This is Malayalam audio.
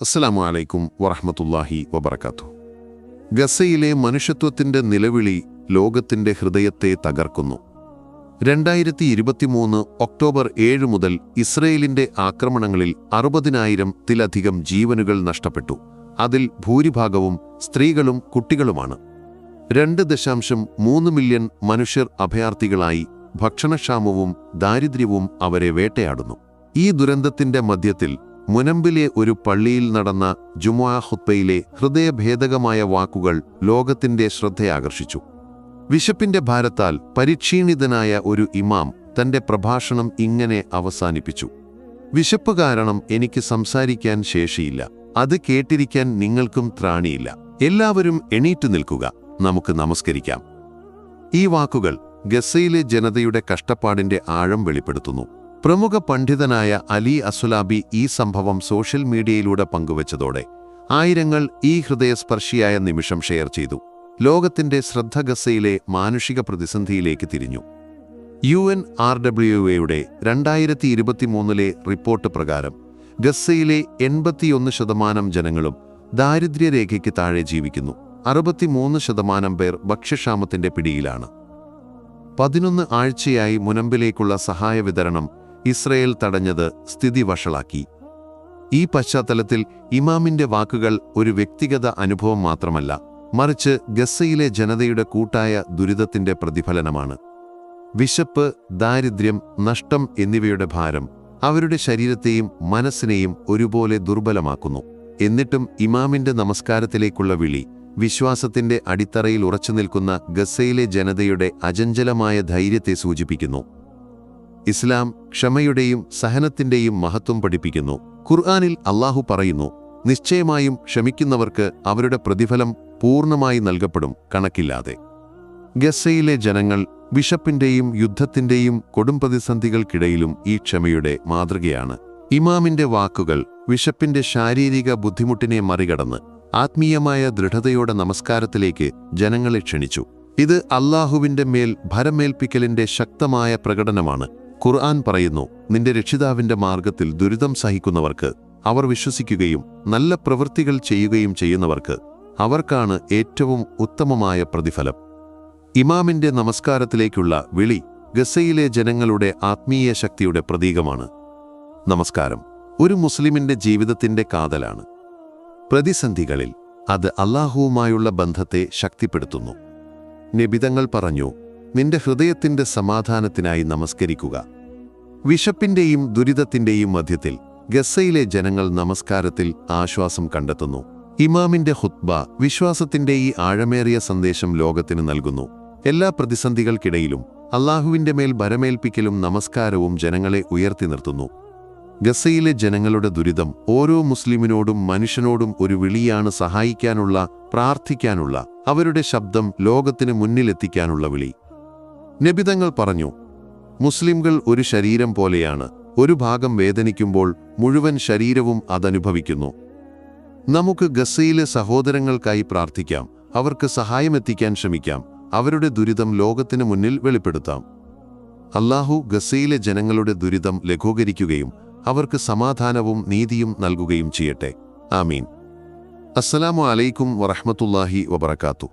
അസ്സലാമു അലൈക്കും വറഹ്മത്തുള്ളാഹി വബറകാതുഹു. ഗസയിലെ മനുഷ്യത്വത്തിന്റെ നിലവിളി ലോകത്തിന്റെ ഹൃദയത്തെ തകർക്കുന്നു. 2023 ഒക്ടോബർ 7 മുതൽ ഇസ്രയേലിന്റെ ആക്രമണങ്ങളിൽ 60,000-ത്തിലധികം ജീവനുകൾ നഷ്ടപ്പെട്ടു. അതിൽ ഭൂരിഭാഗവും സ്ത്രീകളും കുട്ടികളുമാണ്. 2.3 മില്യൺ മനുഷ്യർ അഭയാർത്ഥികളായി. ഭക്ഷണക്ഷാമവും ദാരിദ്ര്യവും അവരെ വേട്ടയാടുന്നു. ഈ ദുരന്തത്തിന്റെ മധ്യത്തിൽ മുനമ്പിലെ ഒരു പള്ളിയിൽ നടന്ന ജുമുഅ ഖുത്ബയിലെ ഹൃദയഭേദകമായ വാക്കുകൾ ലോകത്തിന്റെ ശ്രദ്ധയാകർഷിച്ചു. വിശപ്പിന്റെ ഭാരത്താൽ പരിക്ഷീണിതനായ ഒരു ഇമാം തന്റെ പ്രഭാഷണം ഇങ്ങനെ അവസാനിപ്പിച്ചു: വിശപ്പ് കാരണം എനിക്ക് സംസാരിക്കാൻ ശേഷിയില്ല. അത് കേട്ടിരിക്കാൻ നിങ്ങൾക്കും ത്രാണിയില്ല. എല്ലാവരും എണീറ്റു നിൽക്കുക, നമുക്ക് നമസ്കരിക്കാം. ഈ വാക്കുകൾ ഗസയിലെ ജനതയുടെ കഷ്ടപ്പാടിന്റെ ആഴം വെളിപ്പെടുത്തുന്നു. പ്രമുഖ പണ്ഡിതനായ അലി അസ്സുലാബി ഈ സംഭവം സോഷ്യൽ മീഡിയയിലൂടെ പങ്കുവച്ചതോടെ ആയിരങ്ങൾ ഈ ഹൃദയസ്പർശിയായ നിമിഷം ഷെയർ ചെയ്തു. ലോകത്തിന്റെ ശ്രദ്ധ ഗസയിലെ മാനുഷിക പ്രതിസന്ധിയിലേക്ക് തിരിഞ്ഞു. UNRWAയുടെ 2023 റിപ്പോർട്ട് പ്രകാരം ഗസയിലെ 81% ജനങ്ങളും ദാരിദ്ര്യരേഖയ്ക്ക് താഴെ ജീവിക്കുന്നു. 63% പേർ ഭക്ഷ്യക്ഷാമത്തിന്റെ പിടിയിലാണ്. 11 ആഴ്ചയായി മുനമ്പിലേക്കുള്ള സഹായ വിതരണം ഇസ്രയേൽ തടഞ്ഞത് സ്ഥിതി വഷളാക്കി. ഈ പശ്ചാത്തലത്തിൽ ഇമാമിന്റെ വാക്കുകൾ ഒരു വ്യക്തിഗത അനുഭവം മാത്രമല്ല, മറിച്ച് ഗസയിലെ ജനതയുടെ കൂട്ടായ ദുരിതത്തിന്റെ പ്രതിഫലനമാണ്. വിശപ്പ്, ദാരിദ്ര്യം, നഷ്ടം എന്നിവയുടെ ഭാരം അവരുടെ ശരീരത്തെയും മനസ്സിനെയും ഒരുപോലെ ദുർബലമാക്കുന്നു. എന്നിട്ടും ഇമാമിന്റെ നമസ്കാരത്തിലേക്കുള്ള വിളി വിശ്വാസത്തിന്റെ അടിത്തറയിൽ ഉറച്ചുനിൽക്കുന്ന ഗസയിലെ ജനതയുടെ അചഞ്ചലമായ ധൈര്യത്തെ സൂചിപ്പിക്കുന്നു. ഇസ്ലാം ക്ഷമയുടെയും സഹനത്തിന്റെയും മഹത്വം പഠിപ്പിക്കുന്നു. ഖുർആനിൽ അല്ലാഹു പറയുന്നു: നിശ്ചയമായും ക്ഷമിക്കുന്നവർക്ക് അവരുടെ പ്രതിഫലം പൂർണ്ണമായി നൽകപ്പെടും, കണക്കില്ലാതെ. ഗസയിലെ ജനങ്ങൾ വിശപ്പിന്റെയും യുദ്ധത്തിന്റെയും കൊടുംപ്രതിസന്ധികൾക്കിടയിലും ഈ ക്ഷമയുടെ മാതൃകയാണ്. ഇമാമിന്റെ വാക്കുകൾ വിശപ്പിന്റെ ശാരീരിക ബുദ്ധിമുട്ടിനെ മറികടന്ന് ആത്മീയമായ ദൃഢതയോടെ നമസ്കാരത്തിലേക്ക് ജനങ്ങളെ ക്ഷണിച്ചു. ഇത് അല്ലാഹുവിന്റെ മേൽ ഭരമേൽപ്പിക്കലിന്റെ ശക്തമായ പ്രകടനമാണ്. ഖുർആൻ പറയുന്നു: നിന്റെ രക്ഷിതാവിന്റെ മാർഗത്തിൽ ദുരിതം സഹിക്കുന്നവർക്ക്, അവർ വിശ്വസിക്കുകയും നല്ല പ്രവൃത്തികൾ ചെയ്യുകയും ചെയ്യുന്നവർക്ക് അവർക്കാണ് ഏറ്റവും ഉത്തമമായ പ്രതിഫലം. ഇമാമിന്റെ നമസ്കാരത്തിലേക്കുള്ള വിളി ഗസയിലെ ജനങ്ങളുടെ ആത്മീയ ശക്തിയുടെ പ്രതീകമാണ്. നമസ്കാരം ഒരു മുസ്ലിമിന്റെ ജീവിതത്തിന്റെ കാതലാണ്. പ്രതിസന്ധികളിൽ അത് അല്ലാഹുവുമായുള്ള ബന്ധത്തെ ശക്തിപ്പെടുത്തുന്നു. നബിതങ്ങൾ പറഞ്ഞു: നിന്റെ ഹൃദയത്തിന്റെ സമാധാനത്തിനായി നമസ്കരിക്കുക. വിശപ്പിന്റെയും ദുരിതത്തിന്റെയും മധ്യത്തിൽ ഗസയിലെ ജനങ്ങൾ നമസ്കാരത്തിൽ ആശ്വാസം കണ്ടെത്തുന്നു. ഇമാമിന്റെ ഖുത്ബ വിശ്വാസത്തിന്റെ ഈ ആഴമേറിയ സന്ദേശം ലോകത്തിന് നൽകുന്നു. എല്ലാ പ്രതിസന്ധികൾക്കിടയിലും അല്ലാഹുവിന്റെ മേൽ ഭരമേൽപ്പിക്കലും നമസ്കാരവും ജനങ്ങളെ ഉയർത്തി നിർത്തുന്നു. ഗസയിലെ ജനങ്ങളുടെ ദുരിതം ഓരോ മുസ്ലിമിനോടും മനുഷ്യനോടും ഒരു വിളിയാണ്. സഹായിക്കാനുള്ള, പ്രാർത്ഥിക്കാനുള്ള, അവരുടെ ശബ്ദം ലോകത്തിന് മുന്നിലെത്തിക്കാനുള്ള വിളി. നബിതങ്ങൾ പറഞ്ഞു: മുസ്ലിംകൾ ഒരു ശരീരം പോലെയാണ്. ഒരു ഭാഗം വേദനിക്കുമ്പോൾ മുഴുവൻ ശരീരവും അതനുഭവിക്കുന്നു. നമുക്ക് ഗസയിലെ സഹോദരങ്ങൾക്കായി പ്രാർത്ഥിക്കാം, അവർക്ക് സഹായമെത്തിക്കാൻ ശ്രമിക്കാം, അവരുടെ ദുരിതം ലോകത്തിന് മുന്നിൽ വെളിപ്പെടുത്താം. അല്ലാഹു ഗസയിലെ ജനങ്ങളുടെ ദുരിതം ലഘൂകരിക്കുകയും അവർക്ക് സമാധാനവും നീതിയും നൽകുകയും ചെയ്യട്ടെ. ആമീൻ. അസ്സലാമു അലൈക്കും വറഹ്മത്തുള്ളാഹി വബറകാതുഹു.